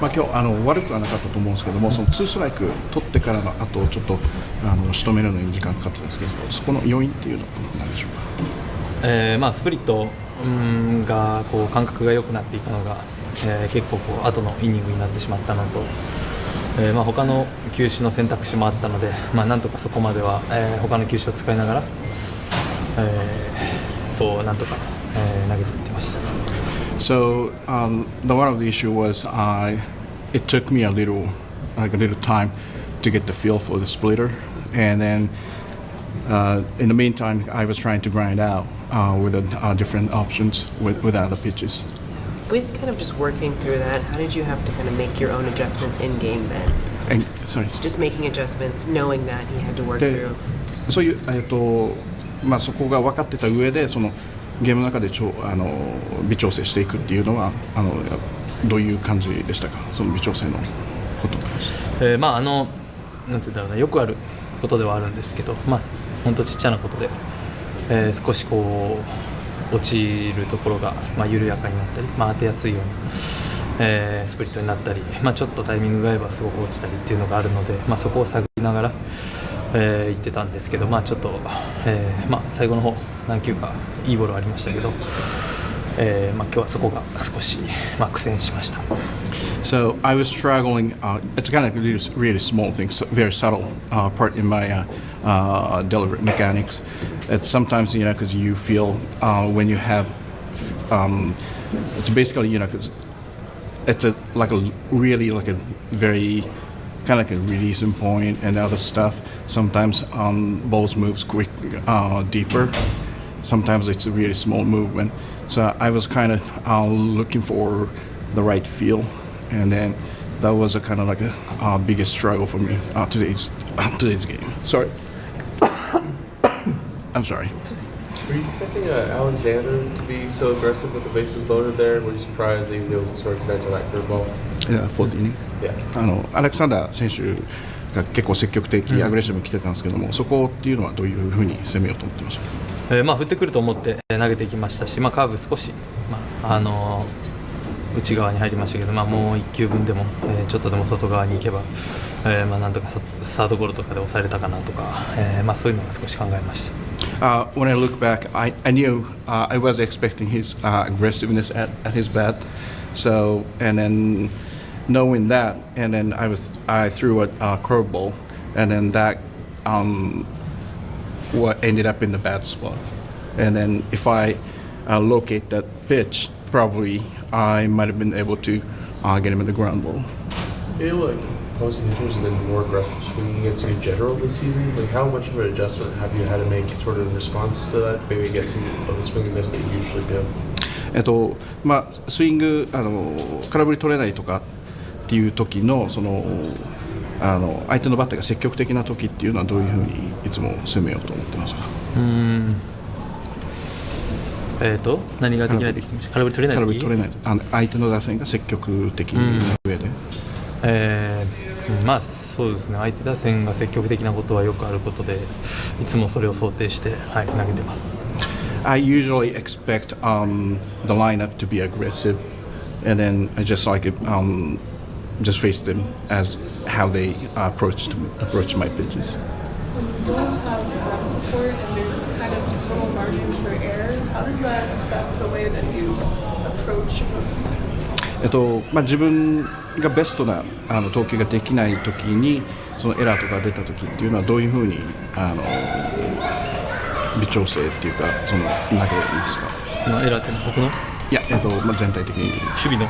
今日悪くはなかったと思うんですけども、その2ストライク取ってからの後ちょっと仕留めるのに時間かかってたんですけど、そこの要因っていうのは何でしょうか。スプリットがこう感覚が良くなっていたのが、結構こう後のイニングになってしまったのと、他の球種の選択肢もあったので、なんとかそこまでは、他の球種を使いながら、なんとか、投げていってました。So the one of the issue was it took me a little time to get the feel for the splitter, and then in the meantime I was trying to grind out with different options with other pitches. With kind of just working through that, how did you have to kind of make your own adjustments in game then? Sorry. Just making adjustments, knowing that he had to work through. そういうそこが分かってた上でそのゲームの中で微調整していくっていうのはどういう感じでしたか、その微調整のことに関して。なんていうんだろうな、よくあることではあるんですけど、本当ちっちゃなことで、少しこう落ちるところが、緩やかになったり、当てやすいような、スプリットになったり、ちょっとタイミングが合えばすごく落ちたりっていうのがあるので、そこを探りながら、言ってたんですけど、ちょっと、最後の方何球かいいボールはありましたけど、今日はそこが少し、苦戦しました。So I was struggling. It's kind of really small things, very subtle part in my deliberate mechanics. It's sometimes because you feel when you have it's basically cause it's like a very kind of like a releasing point and other stuff. Sometimes balls moves quick, deeper. Sometimes it's a really small movement. So I was kind of looking for the right feel, and then that was a kind of like a biggest struggle for me today's game. Sorry. I'm sorry. Were you expecting Alexander to be so aggressive with the bases loaded there? Were you surprised that he was able to sort of connect to that curveball? Yeah, fourth inning. Yeah. アレクサンダー選手が結構積極的、アグレッシブに来てたんですけども、そこっていうのはどういうふうに攻めようと思ってましたか。振ってくると思って投げていきましたし、カーブ少し、内側に入りましたけど、もう1球分でも、ちょっとでも外側に行けば、なんとかサードゴロとかで抑えれたかなとか、そういうのが少し考えました。When I look back, I knew I was expecting his aggressiveness at his bat. So and then knowing that, and then I threw a curveball, and then that what ended up in the bad spot. And then if I locate that pitch, probably I might have been able to get him in the ground ball. I feel like opposing hitters have been more aggressive swinging against you in general this season. Like, how much of an adjustment have you had to make sort of in response to that? Maybe get some of the swing and miss that you usually do. スイング空振り取れないとかっていう時のその相手のバッターが積極的な時っていうのはどういうふうにいつも攻めようと思ってますか。何ができない時、空振り取れない時、相手の打線が積極的な上で、そうですね、相手打線が積極的なことはよくあることで、いつもそれを想定して、投げてます。I usually expect the lineup to be aggressive, and then I just just face them as how they approach my pitches. When you don't have ground support and there's kind of little margin for error, how does that affect the way that you approach opposing hitters? 自分がベストな投球ができない時にそのエラーとか出た時っていうのはどういうふうに微調整っていうかその投げるんですか。そのエラーって僕の？いや、全体的に守備の。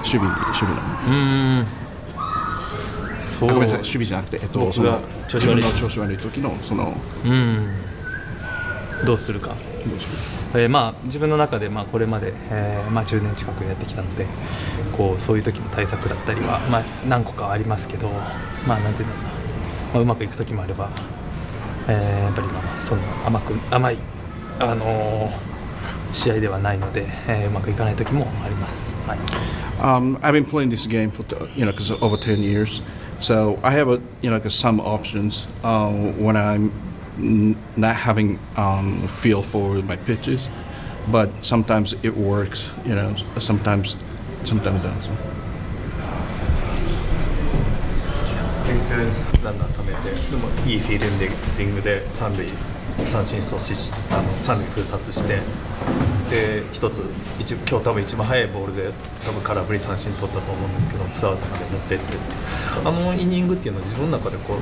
ごめんなさい、守備じゃなくて僕が調子悪い時のそのどうするか。自分の中でこれまで10年近くやってきたので、そういう時の対策だったりは何個かありますけど、なんていうんだろうな、うまくいく時もあれば、やっぱりそんな甘い試合ではないので、うまくいかない時もあります。I've been playing this game for because over 10 years, so I have some options when I'm not having feel for my pitches, but sometimes it works, sometimes it doesn't. ランナー貯めて、でもいいフィールディングで三塁三振阻止し三塁封殺して、で一つ今日多分一番速いボールで多分空振り三振取ったと思うんですけど、ツーアウトまで持ってって、イニングっていうのは自分の中でこう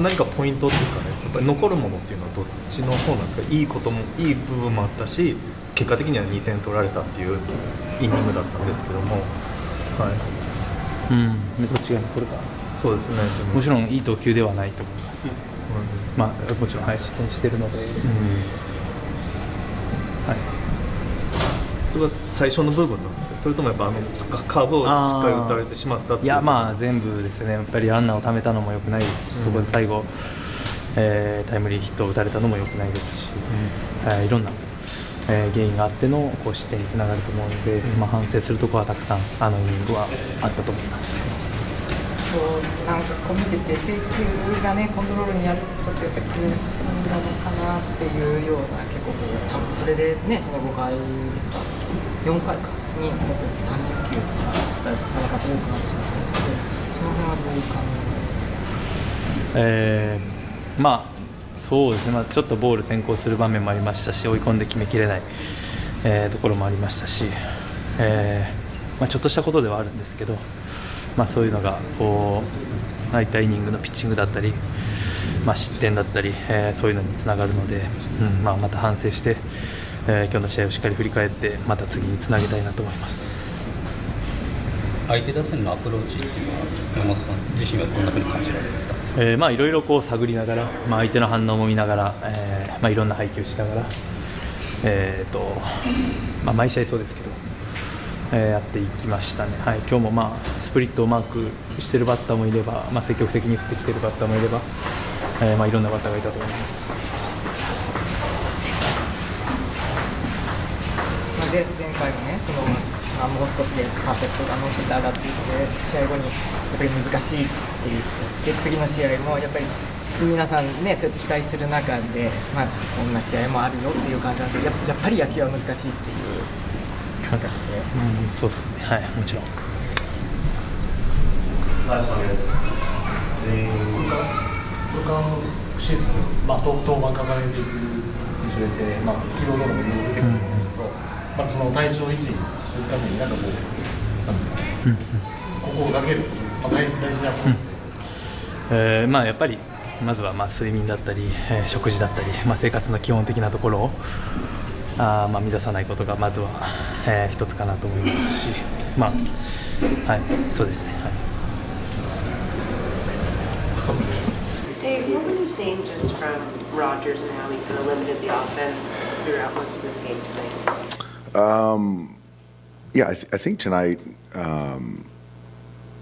何かポイントっていうかね、やっぱり残るものっていうのはどっちの方なんですか。いいこともいい部分もあったし、結果的には2点取られたっていうイニングだったんですけども、はい、どっちが残るか。そうですね。もちろんいい投球ではないと思います。まあもちろん失点してるので、はい。それが最初の部分なんですか。それともやっぱカーブをしっかり打たれてしまったっていう。いやまあ全部ですね。やっぱりランナーを貯めたのも良くないですし、そこで最後、タイムリーヒットを打たれたのも良くないですし、いろんな。原因があってのこう失点につながると思うので、反省するところはたくさんイニングはあったと思います。なんかこう見てて制球がねコントロールにちょっとやっぱり苦しんだのかなっていうような、結構多分それでねその5回ですか4回かにもっと30球とか球数多くなってしまったんですけど、その辺はどう考えますか。そうですね、ちょっとボール先行する場面もありましたし、追い込んで決めきれない、ところもありましたし、ちょっとしたことではあるんですけど、そういうのがこう空いたイニングのピッチングだったり、失点だったり、そういうのにつながるので、また反省して、今日の試合をしっかり振り返ってまた次につなげたいなと思います。相手打線のアプローチっていうのは山本さん自身はどんなふうに感じられてたんですか。いろいろこう探りながら、相手の反応も見ながら、いろんな配球しながら、毎試合そうですけど、やっていきましたね。今日もスプリットをマークしているバッターもいれば、積極的に振ってきているバッターもいれば、いろんなバッターがいたと思います。前回もねもう少しでパーフェクトがノーヒッターだって言って試合後にやっぱり難しいって言って、次の試合もやっぱり皆さんねそうやって期待する中で、ちょっとこんな試合もあるよっていう感じなんですけど、やっぱり野球は難しいっていう感覚で。そうですね、もちろん。Last one is これからのシーズン、登板重ねていくにつれて、疲労度もいろいろ出てくると思うんですけど、その体調維持するためになんですかね、心がける大事なことって、やっぱりまずは睡眠だったり、食事だったり、生活の基本的なところを乱さないことがまずは、一つかなと思いますし、そうですね。Dave, what were you seeing just from Rodgers and how he kind of limited the offense throughout most of this game tonight? Yeah, I think tonight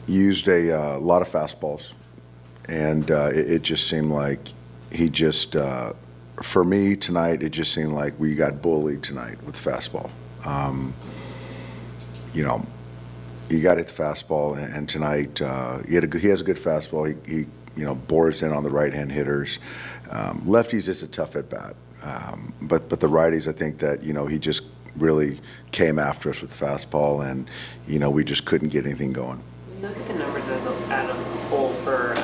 used a lot of fastballs, and it just seemed like he just, for me tonight, it just seemed like we got bullied tonight with fastball. He got at the fastball, and tonight he has a good fastball. He bores in on the right-hand hitters. Lefties is a tough at bat, but the righties, I think that he just really came after us with the fastball, and we just couldn't get anything going. Look at the numbers as a whole for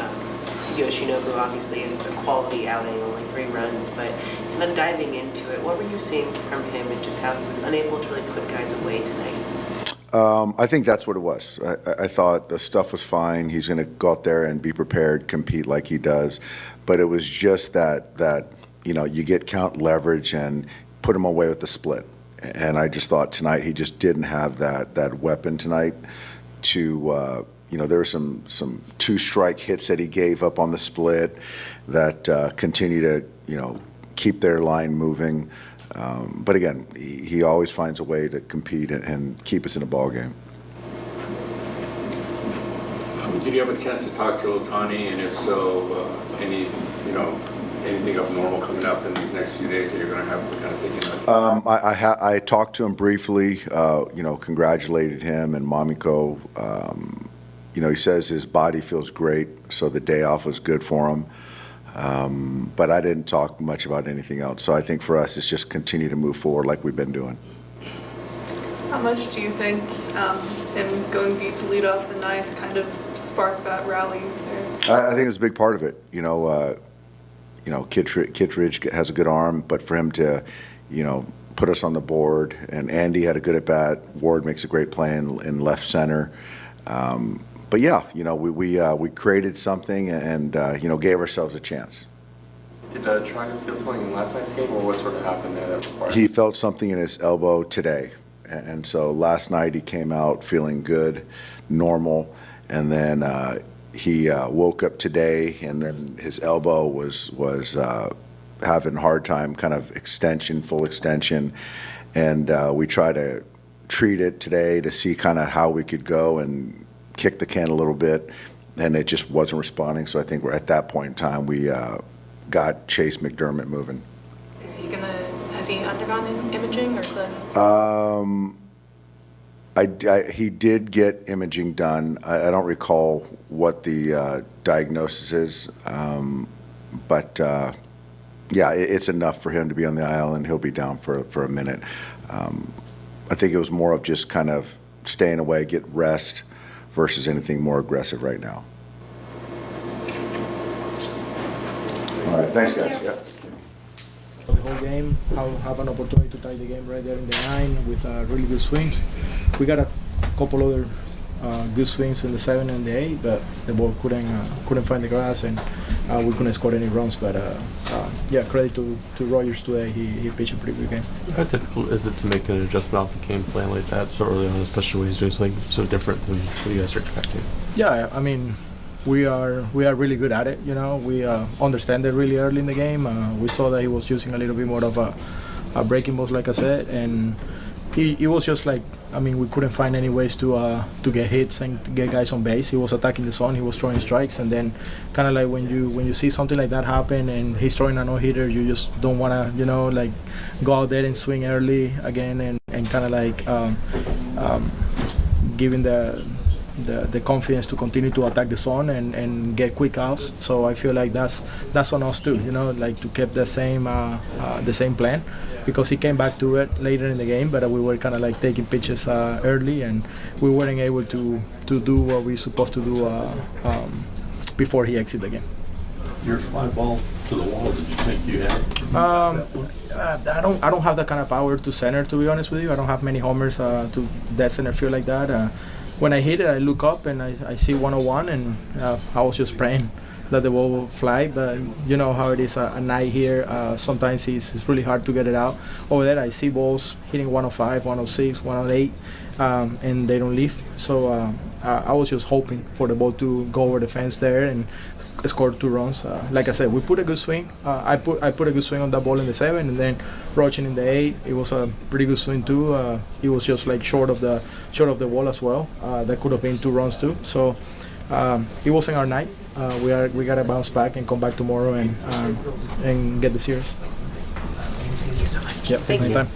Yoshinobu. Obviously, it's a quality outing, only 3 runs. But then diving into it, what were you seeing from him, and just how he was unable to really put guys away tonight? I think that's what it was. I thought the stuff was fine. He's going to go out there and be prepared, compete like he does. But it was just that you get count leverage and put him away with the split. And I just thought tonight he just didn't have that weapon tonight to, there were some 2-strike hits that he gave up on the split that continue to, keep their line moving. But again, he always finds a way to compete and keep us in a ball game. Did you have a chance to talk to Ohtani, and if so, anything abnormal coming up in these next few days that you're going to have to kind of think about? I talked to him briefly, congratulated him and Mamiko. He says his body feels great, so the day off was good for him. But I didn't talk much about anything else. So I think for us, it's just continue to move forward like we've been doing. How much do you think him going deep to lead off the ninth kind of spark that rally there? I think it's a big part of it. Kittredge has a good arm, but for him to, put us on the board, and Andy had a good at bat. Ward makes a great play in left center. But yeah, we created something and gave ourselves a chance. Did Trinan feel something in last night's game, or what sort of happened there that required? He felt something in his elbow today, and so last night he came out feeling good, normal, and then he woke up today, and then his elbow was having a hard time, kind of full extension, and we tried to treat it today to see kind of how we could go and kick the can a little bit, and it just wasn't responding. So I think we're at that point in time we got Chase McDermott moving. Has he undergone imaging, or is that? He did get imaging done. I don't recall what the diagnosis is, but yeah, it's enough for him to be on the aisle, and he'll be down for a minute. I think it was more of just kind of staying away, get rest, versus anything more aggressive right now. All right, thanks, guys. Yeah. The whole game, have an opportunity to tie the game right there in the 9 with really good swings. We got a couple other good swings in the 7 and the 8, but the ball couldn't find the grass, and we couldn't score any runs. But yeah, credit to Rogers today. He pitched a pretty good game. How difficult is it to make an adjustment off the game plan like that so early on, especially when he's doing something so different than what you guys are expecting? Yeah, I mean, we are really good at it. We understand it really early in the game. We saw that he was using a little bit more of a breaking balls, like I said, and he was just like, I mean, we couldn't find any ways to get hits and to get guys on base. He was attacking the zone, he was throwing strikes, and then kind of like when you see something like that happen and he's throwing a no-hitter, you just don't want to, like go out there and swing early again and kind of like giving the confidence to continue to attack the zone and get quick outs. So I feel like that's on us too, like to keep the same plan, because he came back to it later in the game, but we were kind of like taking pitches early, and we weren't able to do what we supposed to do before he exited the game. Your fly ball to the wall, did you think you had it? I don't have that kind of power to center, to be honest with you. I don't have many homers to that center field like that. When I hit it, I look up and I see 101, and I was just praying that the ball will fly. But you know how it is at night here. Sometimes it's really hard to get it out. Over there, I see balls hitting 105, 106, 108, and they don't leave. So I was just hoping for the ball to go over the fence there and score 2 runs. Like I said, we put a good swing. I put a good swing on that ball in the 7, and then Rochin in the 8. It was a pretty good swing too. It was just like short of the wall as well. That could have been 2 runs too. So it wasn't our night. We gotta bounce back and come back tomorrow and get the series. Thank you so much. Yeah, anytime.